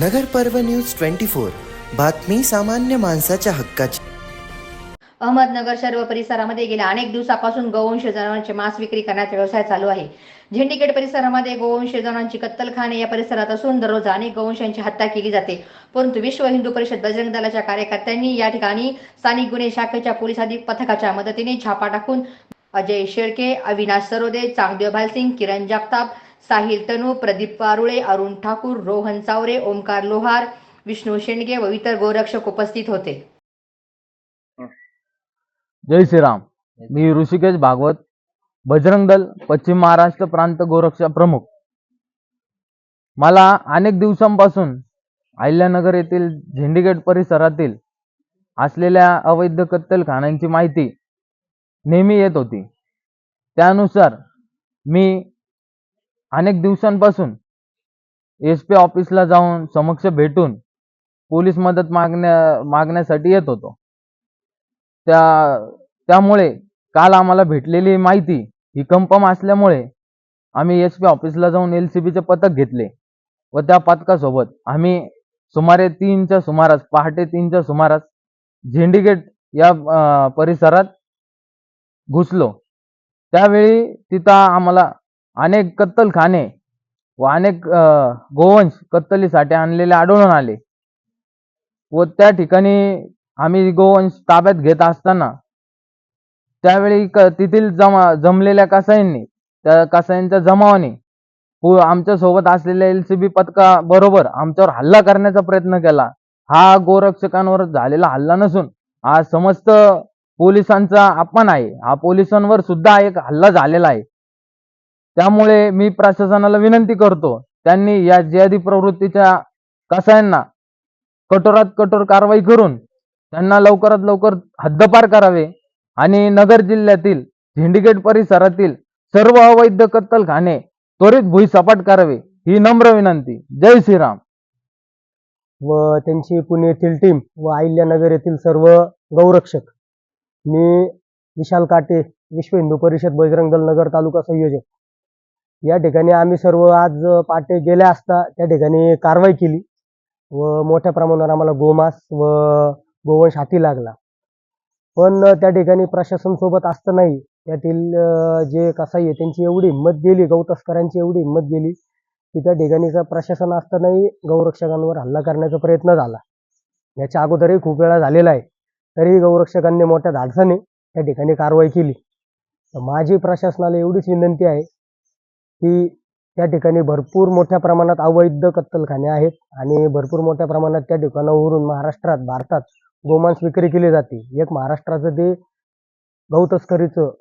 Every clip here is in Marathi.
नगर पर्व न्यूज 24 बातमी सामान्य माणसाच्या हक्काची। अहमदनगर शहर व परिसरामध्ये गेल्या अनेक दिवसापासून गोवंश जनावरांची मांस विक्री करण्याचा व्यवसाय चालू आहे। झेंडीगेट परिसरामध्ये गोवंश जनावरांची कत्तलखाने या परिसरात असून दररोज अनेक गोवंशांची हत्या केली जाते। परंतु विश्व हिंदू परिषद बजरंग दलाच्या कार्यकर्त्यांनी या ठिकाणी स्थानिक गुन्हे शाखेच्या पोलीस अधिक पथकाच्या मदतीने छापा टाकून अजय शेळके, अविनाश सरोदे, चांगदेव भालसिंग, किरण जगताप, साहिल तनू, प्रदीप पारुळे, अरुण ठाकूर, रोहन चावरे, ओमकार लोहार, विष्णू शेंडगे व इतर गोरक्षक उपस्थित होते। जय श्रीराम। मी ऋषिकेश भागवत, बजरंग दल पश्चिम महाराष्ट्र प्रांत गोरक्षा प्रमुख। मला अनेक दिवसांपासून अहिल्यानगर येथील झेंडीगेट परिसरातील असलेल्या अवैध कत्तलखान्यांची माहिती नेहमी येत होती। त्यानुसार मी अनेक दिवसांपासून SP ऑफिसला जाऊन समक्ष भेटून पोलीस मदत मागण्यासाठी येत होतो। त्यामुळे काल आम्हाला भेटलेली माहिती ही कन्फर्म असल्यामुळे आम्ही SP ऑफिसला जाऊन LCBचे पथक घेतले व त्या पथकासोबत आम्ही सुमारे 3च्या सुमारास, पहाटे 3च्या सुमारास झेंडीगेट या परिसरात घुसलो। त्यावेळी तिथं आम्हाला अनेक कत्तलखाने व अनेक गोवंश कत्तलीसाठी आणलेले आढळून आले व त्या ठिकाणी आम्ही गोवंश ताब्यात घेत असताना त्यावेळी तेथील जमलेल्या कसाईंनी, त्या कसाईंच्या जमावाने आमच्या सोबत असलेल्या LCB पथका बरोबर आमच्यावर हल्ला करण्याचा प्रयत्न केला। हा गोरक्षकांवर झालेला हल्ला नसून हा समस्त पोलिसांचा अपमान आहे। हा पोलिसांवर सुद्धा एक हल्ला झालेला आहे। त्यामुळे मी प्रशासनाला विनंती करतो, त्यांनी या जिहादी प्रवृत्तीच्या कसायांना कठोरात कठोर कारवाई करून त्यांना लवकरात लवकर हद्दपार करावे आणि नगर जिल्ह्यातील झेंडीगेट परिसरातील सर्व अवैध कत्तलखाने त्वरित भुईसपाट करावे ही नम्र विनंती। जय श्रीराम। व त्यांची पुणे येथील टीम व अहिल्यानगर येथील सर्व गौरक्षक, मी विशाल काटे, विश्व हिंदू परिषद बजरंग दल नगर तालुका संयोजक, या ठिकाणी आम्ही सर्व आज पहाटे गेल्या असता त्या ठिकाणी कारवाई केली व मोठ्या प्रमाणावर आम्हाला गोमांस व गोवंश हाती लागला। पण त्या ठिकाणी प्रशासन सोबत असतानाही त्यातील जे कसाई आहे त्यांची एवढी हिंमत गेली, गौतस्करांची एवढी हिंमत गेली की त्या ठिकाणी प्रशासन असतानाही गौरक्षकांवर हल्ला करण्याचा प्रयत्न झाला। याच्या अगोदरही खूप वेळा झालेला आहे, तरीही गौरक्षकांनी मोठ्या धाडसाने त्या ठिकाणी कारवाई केली। तर माझी प्रशासनाला एवढीच विनंती आहे की त्या ठिकाणी भरपूर मोठ्या प्रमाणात अवैध कत्तलखाने आहेत आणि भरपूर मोठ्या प्रमाणात त्या ठिकाणावरून महाराष्ट्रात, भारतात गोमांस विक्री केली जाते। एक महाराष्ट्राचं ते गौतस्करीचं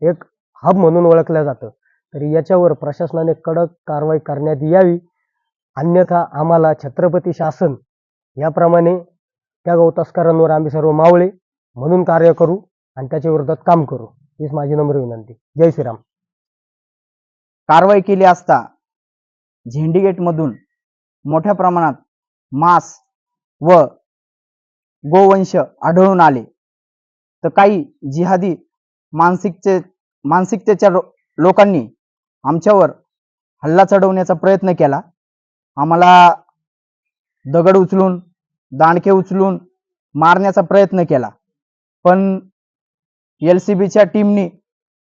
एक हब म्हणून ओळखलं जातं। तरी याच्यावर प्रशासनाने कडक कारवाई करण्यात यावी, अन्यथा आम्हाला छत्रपती शासन याप्रमाणे त्या गौतस्करांवर आम्ही सर्व मावळे म्हणून कार्य करू आणि त्याच्या विरोधात काम करू, हीच माझी नम्र विनंती। जय श्रीराम। कारवाई केली असता झेंडीगेट मधून मोठ्या प्रमाणात मांस व गोवंश आढळून आले, तर काही जिहादी मानसिकतेच्या लोकांनी आमच्यावर हल्ला चढवण्याचा प्रयत्न केला। आम्हाला दगड उचलून, दांडके उचलून मारण्याचा प्रयत्न केला, पण LCBच्या टीमनी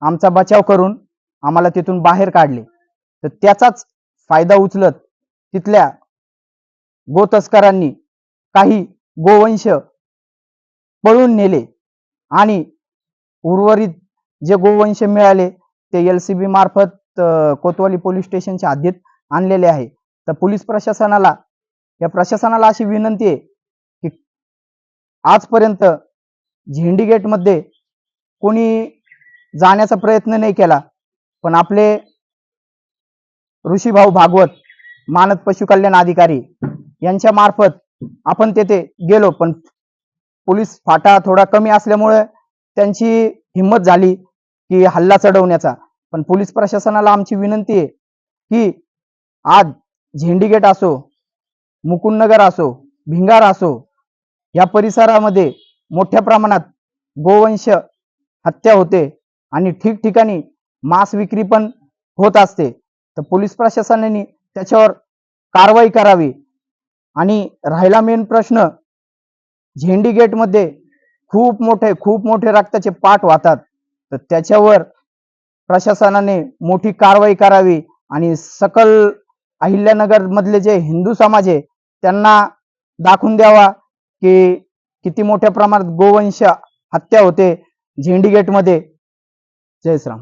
आमचा बचाव करून आम्हाला तिथून बाहेर काढले। तर त्याचाच फायदा उचलत तिथल्या गोतस्करांनी काही गोवंश पळून नेले आणि उर्वरित जे गोवंश मिळाले ते LCB मार्फत कोतवाली पोलीस स्टेशनच्या हद्दीत आणलेले आहे। तर पोलीस प्रशासनाला, या प्रशासनाला अशी विनंती आहे की आजपर्यंत झेंडीगेट मध्ये कोणी जाण्याचा प्रयत्न नाही केला, पण आपले ऋषीभाऊ भागवत, मानद पशु कल्याण अधिकारी यांच्या मार्फत आपण तेथे गेलो, पण पोलीस फाटा थोडा कमी असल्यामुळे त्यांची हिंमत झाली की हल्ला चढवण्याचा। पण पोलीस प्रशासनाला आमची विनंती आहे की आज झेंडीगेट असो, मुकुंदनगर असो, भिंगार असो, या परिसरामध्ये मोठ्या प्रमाणात गोवंश हत्या होते आणि ठिकठिकाणी मांस विक्री पण होत असते। तर पोलीस प्रशासनाने त्याच्यावर कारवाई करावी आणि राहिला मेन प्रश्न, झेंडी गेटमध्ये खूप मोठे रक्ताचे पाठ वाहतात, तर त्याच्यावर प्रशासनाने मोठी कारवाई करावी आणि सकल अहिल्यानगर मधले जे हिंदू समाज आहे त्यांना दाखवून द्यावा की किती मोठ्या प्रमाणात गोवंश हत्या होते झेंडी गेटमध्ये. जय श्रीराम.